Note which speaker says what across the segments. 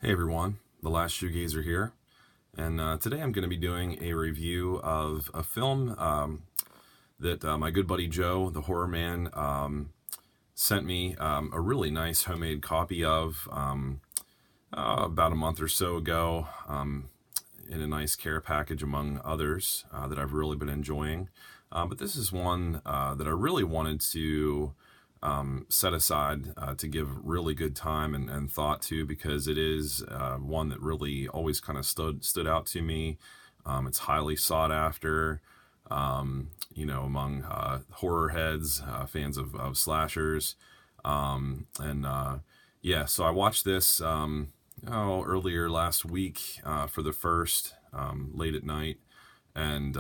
Speaker 1: Hey everyone, the last Shoegazer here, and today I'm going to be doing a review of a film that my good buddy Joe, TheHORROman, sent me a really nice homemade copy of about a month or so ago in a nice care package among others that I've really been enjoying. But this is one that I really wanted to set aside to give really good time and thought to, because it is one that really always kind of stood out to me. It's highly sought after, among horror heads, fans of slashers. Yeah, so I watched this earlier last week for the first, late at night, and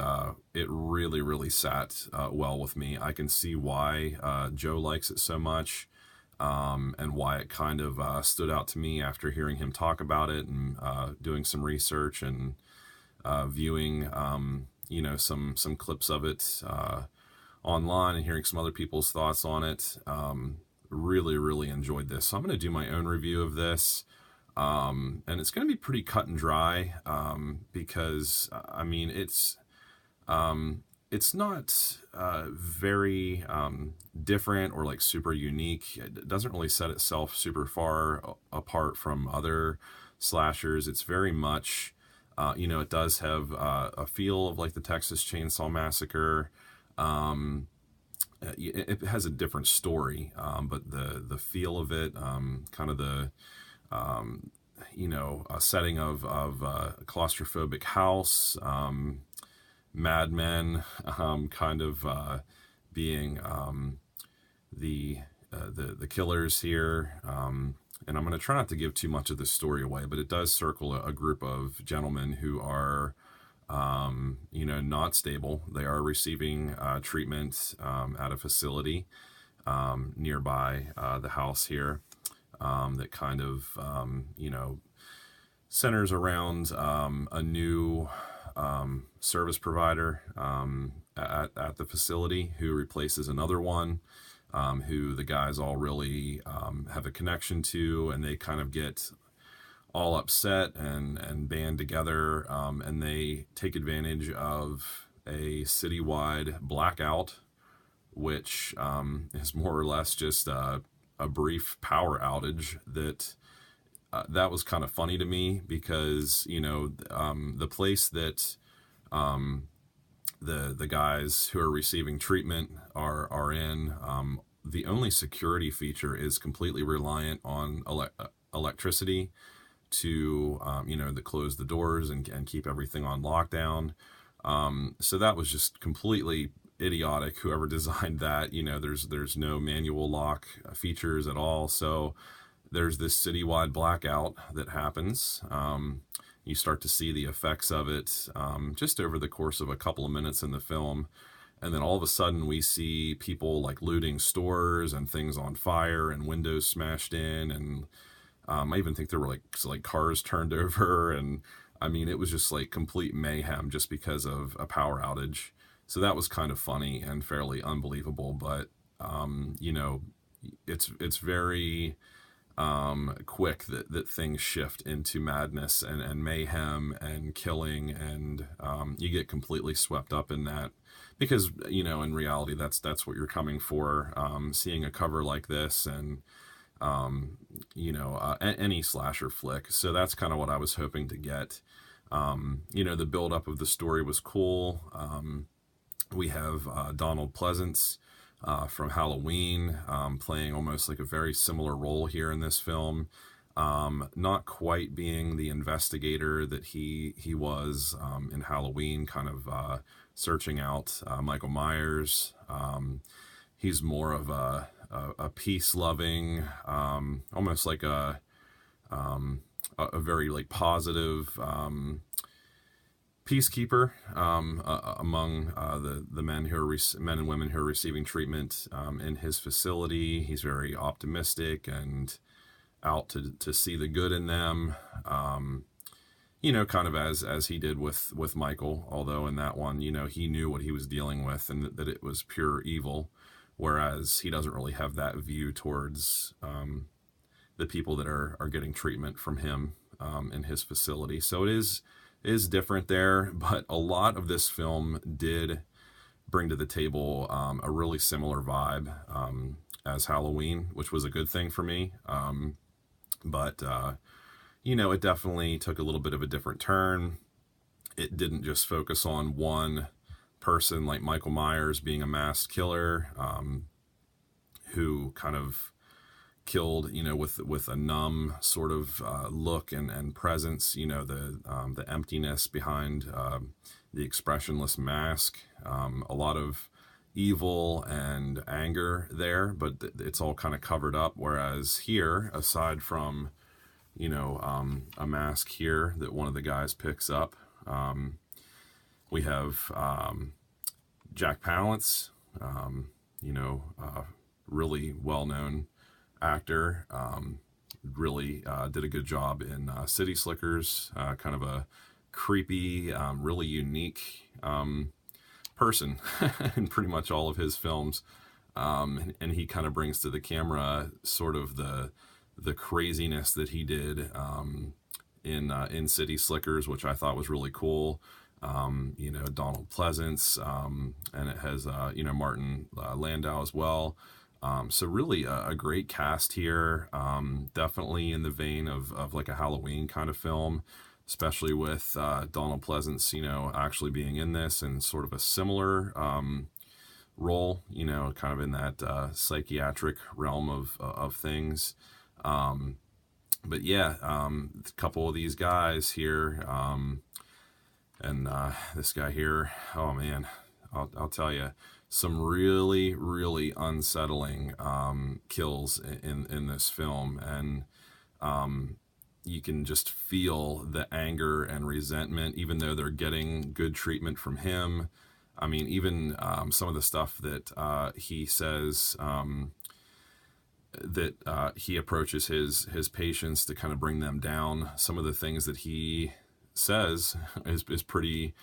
Speaker 1: it really sat well with me. I can see why Joe likes it so much, and why it kind of stood out to me after hearing him talk about it and doing some research and viewing some clips of it online and hearing some other people's thoughts on it. Really enjoyed this. So I'm going to do my own review of this. And it's going to be pretty cut and dry, because I mean it's not very different or like super unique. It doesn't really set itself super far apart from other slashers. It's very much it does have a feel of like the Texas Chainsaw Massacre. It has a different story, but the feel of it, kind of the a setting of a claustrophobic house, madmen, kind of being the killers here. And I'm going to try not to give too much of the story away, but it does circle a group of gentlemen who are, not stable. They are receiving treatment at a facility nearby the house here. That kind of, centers around a new service provider at the facility who replaces another one, who the guys all really have a connection to, and they kind of get all upset and band together, and they take advantage of a citywide blackout, which is more or less just a brief power outage that was kind of funny to me, because the place that the guys who are receiving treatment are in, the only security feature is completely reliant on electricity to to close the doors and keep everything on lockdown. So that was just completely idiotic, whoever designed that. There's no manual lock features at all, so there's this citywide blackout that happens. You start to see the effects of it just over the course of a couple of minutes in the film, and then all of a sudden we see people like looting stores and things on fire and windows smashed in, and I even think there were like cars turned over, and I mean it was just like complete mayhem just because of a power outage. So that was kind of funny and fairly unbelievable, but it's very quick that things shift into madness and mayhem and killing, and you get completely swept up in that, because in reality that's what you're coming for, seeing a cover like this, and any slasher flick. So that's kind of what I was hoping to get. The build up of the story was cool. We have Donald Pleasance from Halloween playing almost like a very similar role here in this film. Not quite being the investigator that he was in Halloween, kind of searching out Michael Myers. He's more of a peace-loving, almost like a very like positive peacekeeper among the men and women who are receiving treatment in his facility. He's very optimistic and out to see the good in them. Kind of as he did with Michael, although in that one, he knew what he was dealing with and that it was pure evil, whereas he doesn't really have that view towards the people that are getting treatment from him. in his facility. So it is different there, but a lot of this film did bring to the table a really similar vibe as Halloween, which was a good thing for me. But you know, it definitely took a little bit of a different turn. It didn't just focus on one person like Michael Myers being a masked killer who kind of killed, you know, with a numb sort of look and presence, you know, the emptiness behind the expressionless mask, a lot of evil and anger there, but it's all kind of covered up. Whereas here, aside from, you know, a mask here that one of the guys picks up, we have Jack Palance, you know, really well-known actor, really did a good job in City Slickers, kind of a creepy, really unique person in pretty much all of his films, and he kind of brings to the camera sort of the craziness that he did in City Slickers, which I thought was really cool. You know, Donald Pleasance, and it has you know, Martin Landau as well. So really a great cast here, definitely in the vein of like a Halloween kind of film, especially with Donald Pleasance, you know, actually being in this and sort of a similar role, you know, kind of in that psychiatric realm of things. But yeah, a couple of these guys here, and this guy here, oh man, I'll tell you, some really, really unsettling kills in this film. And you can just feel the anger and resentment, even though they're getting good treatment from him. I mean, even some of the stuff that he says, that he approaches his patients to kind of bring them down. Some of the things that he says is pretty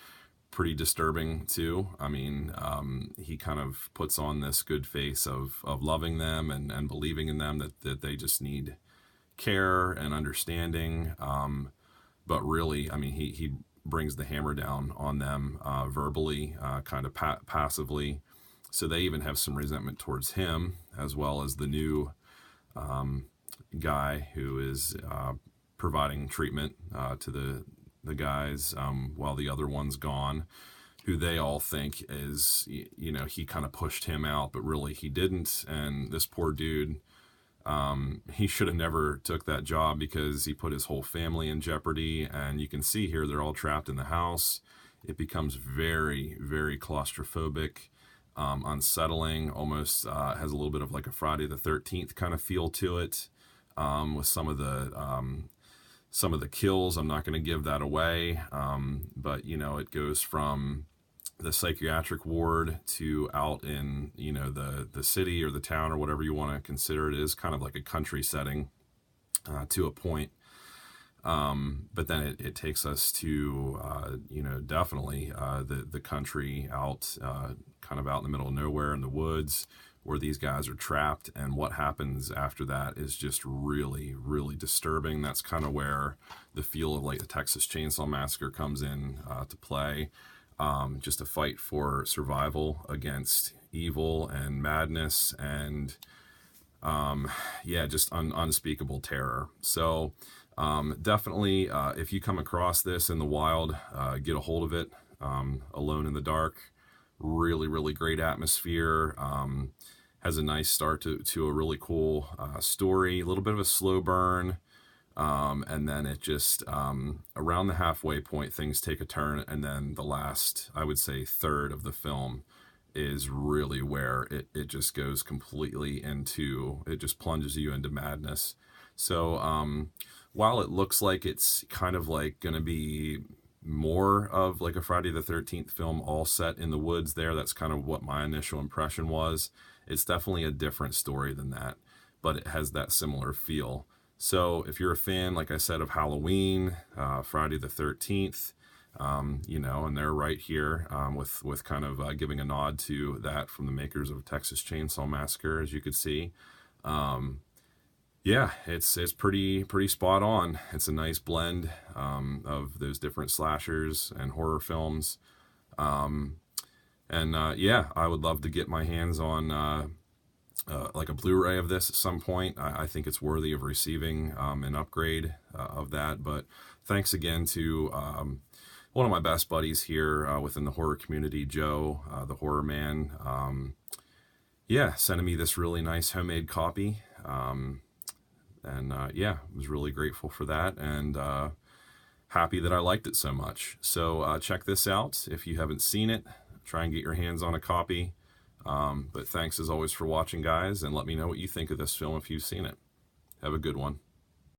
Speaker 1: disturbing too. I mean, he kind of puts on this good face of loving them and believing in them, that they just need care and understanding. But really, I mean, he brings the hammer down on them verbally, kind of passively. So they even have some resentment towards him, as well as the new guy who is providing treatment to the guys, while the other one's gone, who they all think is, you know, he kind of pushed him out, but really he didn't. And this poor dude, he should have never took that job, because he put his whole family in jeopardy. And you can see here, they're all trapped in the house. It becomes very, very claustrophobic, unsettling, almost has a little bit of like a Friday the 13th kind of feel to it, with some of the kills. I'm not going to give that away, but you know, it goes from the psychiatric ward to out in, you know, the city or the town or whatever you want to consider it. It is kind of like a country setting to a point, but then it takes us to you know, definitely the country out, kind of out in the middle of nowhere in the woods, where these guys are trapped. And what happens after that is just really, really disturbing. That's kind of where the feel of like the Texas Chainsaw Massacre comes in to play. Just a fight for survival against evil and madness, and yeah, just unspeakable terror. So definitely, if you come across this in the wild, get a hold of it. Alone in the Dark, really, really great atmosphere. Has a nice start to a really cool story, a little bit of a slow burn, and then it just, around the halfway point, things take a turn, and then the last, I would say, third of the film is really where it just goes completely into, it just plunges you into madness. So while it looks like it's kind of like going to be more of like a Friday the 13th film, all set in the woods there, that's kind of what my initial impression was. It's definitely a different story than that, but it has that similar feel. So if you're a fan, like I said, of Halloween, Friday the 13th, you know, and they're right here with kind of giving a nod to that from the makers of Texas Chainsaw Massacre, as you could see. Yeah, it's pretty spot on. It's a nice blend of those different slashers and horror films. Um, and yeah, I would love to get my hands on like a Blu-ray of this at some point. I think it's worthy of receiving an upgrade of that. But thanks again to one of my best buddies here within the horror community, Joe, the Horror Man. Yeah, sending me this really nice homemade copy. And yeah, I was really grateful for that, and happy that I liked it so much. So check this out if you haven't seen it. Try and get your hands on a copy. But thanks as always for watching, guys, and let me know what you think of this film if you've seen it. Have a good one.